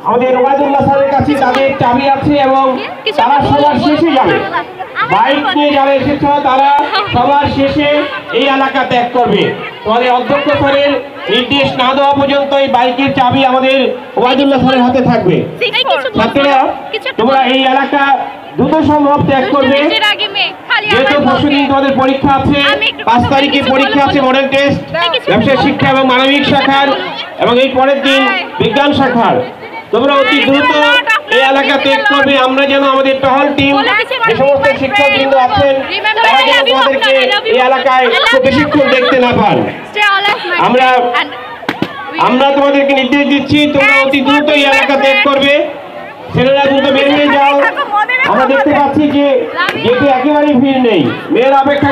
আমাদের ওবায়দুল্লাহ স্যারের কাছে তাদের চাবি আছে এবং তারা সবার শেষে যাবে, বাইক নিয়ে যারা এসেছ তারা সবার শেষে এই এলাকা ত্যাগ করবে। তোমাদের অধ্যক্ষ স্যারের নির্দেশ না দেওয়া পর্যন্ত এই বাইকের চাবি আমাদের ওবায়দুল্লাহ স্যারের হাতে থাকবে। ছাত্ররা তোমরা এই এলাকা দ্রুত সম্ভব ত্যাগ করবে, যেহেতু পরশুদিন তোমাদের পরীক্ষা আছে, 5 তারিখে পরীক্ষা আছে মডেল টেস্ট ব্যবসায় শিক্ষা এবং মানবিক শাখার, এবং এই পরের দিন বিজ্ঞান শাখার। তোমরা অতি দ্রুত এই এলাকা ত্যাগ করবে, আমরা যেন আমাদের টহল টিম যে সমস্ত শিক্ষকবৃন্দ আছেন তারা যেন তোমাদেরকে এই এলাকায় বেশিক্ষণ দেখতে না পান। আমরা তোমাদেরকে নির্দেশ দিচ্ছি, তোমরা অতি দ্রুত এই এলাকা ত্যাগ করবে। ছেলেরা দ্রুত বের হয়ে যাও। আমরা দেখতে পাচ্ছি যে গেটে একেবারেই ভিড় নেই, মেয়েরা অপেক্ষা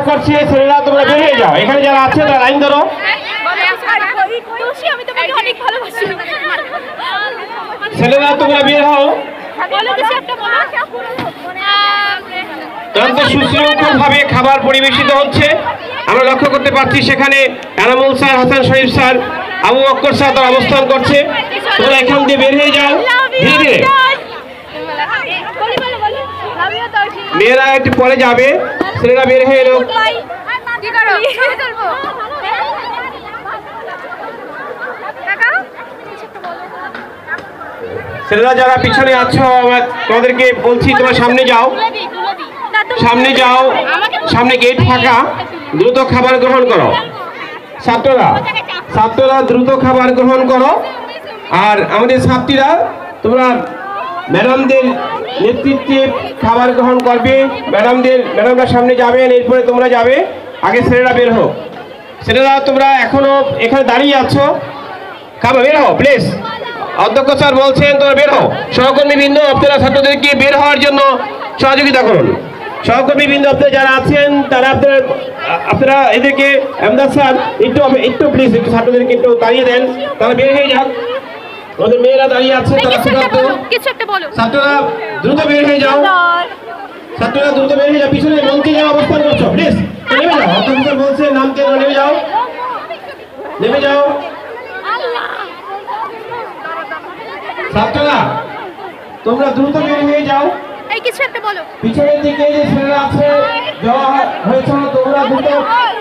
করছে, ছেলেরা তোমরা বের হয়ে যাও। এখানে যারা আছে তারা লাইন ধরো। ছেলেরা তোমরা বের হও। অত্যন্ত সুশৃঙ্খল ভাবে খাবার পরিবেশিত হচ্ছে, আমরা লক্ষ্য করতে পারছি সেখানে এনামুল স্যার, হাসান শরীফ স্যার, আবু বকর স্যার তারা অবস্থান করছে। তোমরা এখান দিয়ে বের হয়ে যাও ধীরে ধীরে। মেয়েরা একটু পরে যাবে, ছেলেরা বের হয়ে এলো। ছেলেরা যারা পিছনে আছো তোমাদেরকে বলছি তোমরা সামনে যাও, সামনে গেট ফাঁকা, দ্রুত খাবার গ্রহণ করো। ছাত্ররা দ্রুত খাবার গ্রহণ করো। আর আমাদের ছাত্রীরা তোমরা ম্যাডামদের নেতৃত্বে খাবার গ্রহণ করবে। ম্যাডামরা সামনে যাবেন, এরপরে তোমরা যাবে। আগে ছেলেরা বের হোক। ছেলেরা তোমরা এখনো এখানে দাঁড়িয়ে আছো, খাবার বের হও প্লিজ। অধ্যক্ষ স্যার বলছেন তোমরা বের হও। সহকর্মীবৃন্দ আপনারা ছাত্রদেরকে বের হওয়ার জন্য সহযোগিতা করুন। সহকর্মীবৃন্দ আপনারা যারা আছেন তারা আপনারা এদেরকে আমদাদ স্যার একটু প্লিজ একটু ছাত্রদেরকে একটু দাঁড়িয়ে দেন, তারা বের হয়ে যাক। আমাদের মেয়েরা দাঁড়িয়ে আছে, ছাত্ররা দ্রুত বের হয়ে যাও। পিছনে মঞ্চে যাওয়া অবস্থান করছো প্লিজ নেমে যাও। অধ্যক্ষ স্যার বলছে নামতে নেমে যাও। ছাত্ররা তোমরা দ্রুত বের হয়ে যাও। পিছনের দিকে যে ছেলেরা আছে দেওয়া হয়েছে, তোমরা দ্রুত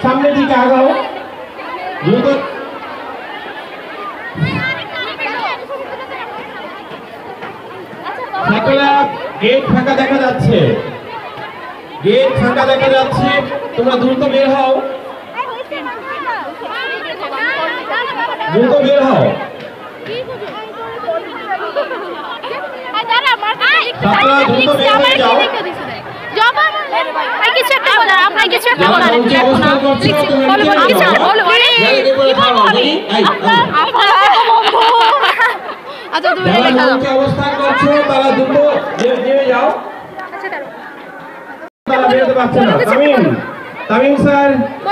সামনের দিকে আগাও দ্রুত। ছাত্ররা গেট ফাঁকা দেখা যাচ্ছে, তোমরা দ্রুত বের হও। অবস্থান করছো তারা দ্রুত নেমে যাও। তারা বেরোতে পারছে না। তামিম স্যার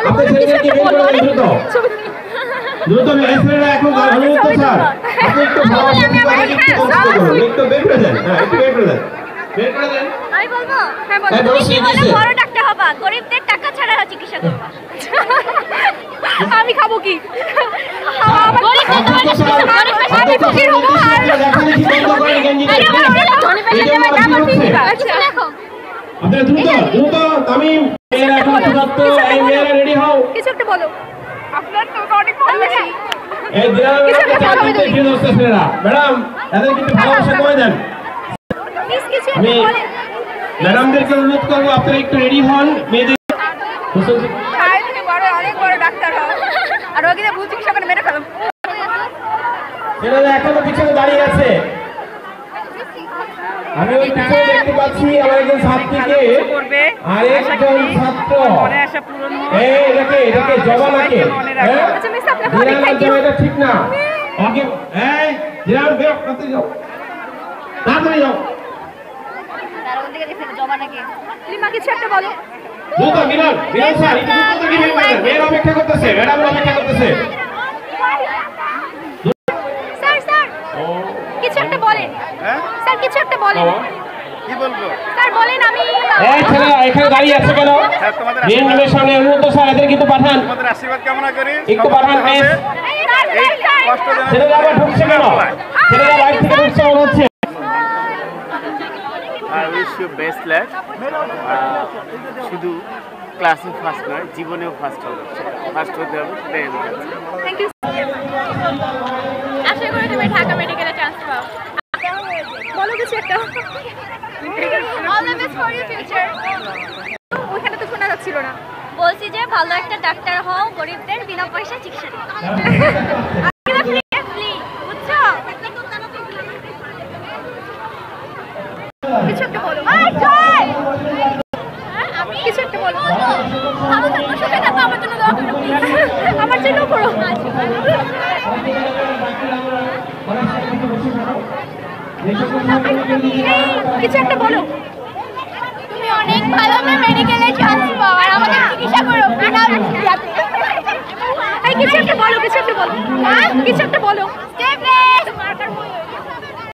আপনি ছেলেদেরকে বের করে দেন দ্রুত। ছেলেরা এখন অনুমত স্যার আপনি একটু ভালোবাসা একটু বের করে দেন। একটু বের করে দেন। আমি বলবো হ্যাঁ বলো বড় ডাক্তার হবা, গরিবদের টাকা ছাড়া চিকিৎসা করবা। আমি খাবো কি? আপনারা দ্রুত তামিম মেয়েরা এখন সুদত্ত এই মেয়েরা রেডি হও। কিছু একটা বলো। আপনার তো অনেক ভালো লাগছে। এই দিনারা চাকরিতে কি দোস্ত ছেলেরা ম্যাডাম এদের কিন্তু ভালোবাসা করে দেন। আমি ম্যাডামদেরকে অনুরোধ করবো আপনারা একটু রেডি হন। মেয়েদের অনেক বড় ডাক্তার হও আর ওকে ভুল চিকিৎসা করে মেরে ফেলো। ছেলেরা এখনো পিছনে দাঁড়িয়ে আছে। আমি ওই পিছনে দেখতে পাচ্ছি আমার একজন ছাত্রীকে আর একজন ছাত্র এই এটাকে জবানাকে এটা ঠিক না। ওকে এই জিরান বের করতে যাও, তাড়াতাড়ি যাও। তার ওদিকে দেখেন জবানাকে লিমা কিছু একটা বলো। দ্রুত মিলন স্যার একটু দ্রুত কি মেয়ের অপেক্ষা করতেছে, ম্যাডাম অপেক্ষা করতেছে। স্যার কিছু একটা বলেন। স্যার কিছু একটা বলেন। কি বলবো স্যার বলেন। আমি এই ছেলেরা এখানে দাঁড়িয়ে আছে কেন? মেন রুমের সামনে অনুরোধ স্যার এদের কিন্তু পাঠান, তোমাদের আশীর্বাদ কামনা করি, একটু পাঠান প্লিজ। ছেলেরা আবার ঢুকছে কেন? ছেলেরা বাইক থেকে ঢুকছে মনে হচ্ছে। I wish you best luck. শুধু ক্লাসে ফার্স্ট নয়, জীবনেও ফার্স্ট হবে, ফার্স্ট হতে হবে, সেটাই আমি চাচ্ছি। Thank you. আশা করি তুমি ঢাকা মেডিকেলে চান্স পাও। বলো কিছু একটা। All the best for your future. ওখানে তো শোনা যাচ্ছিল না। বলছি যে ভালো একটা ডাক্তার হও, গরিবদের বিনা পয়সা চিকিৎসা দাও। বুঝছো? কিছু একটা বলো। কিছু একটা বলো। ভালো থাকো, সুখে থাকো, আমার জন্য দোয়া করো প্লিজ। আমার জন্য করো। কিছু একটা বলো। তুমি অনেক ভালো মেডিকেলে চান্স পাও আর আমাদের চিকিৎসা করো বিনা এই কিছু একটা বলো, কিছু একটা বলো। কিছু একটা বলো। স্টে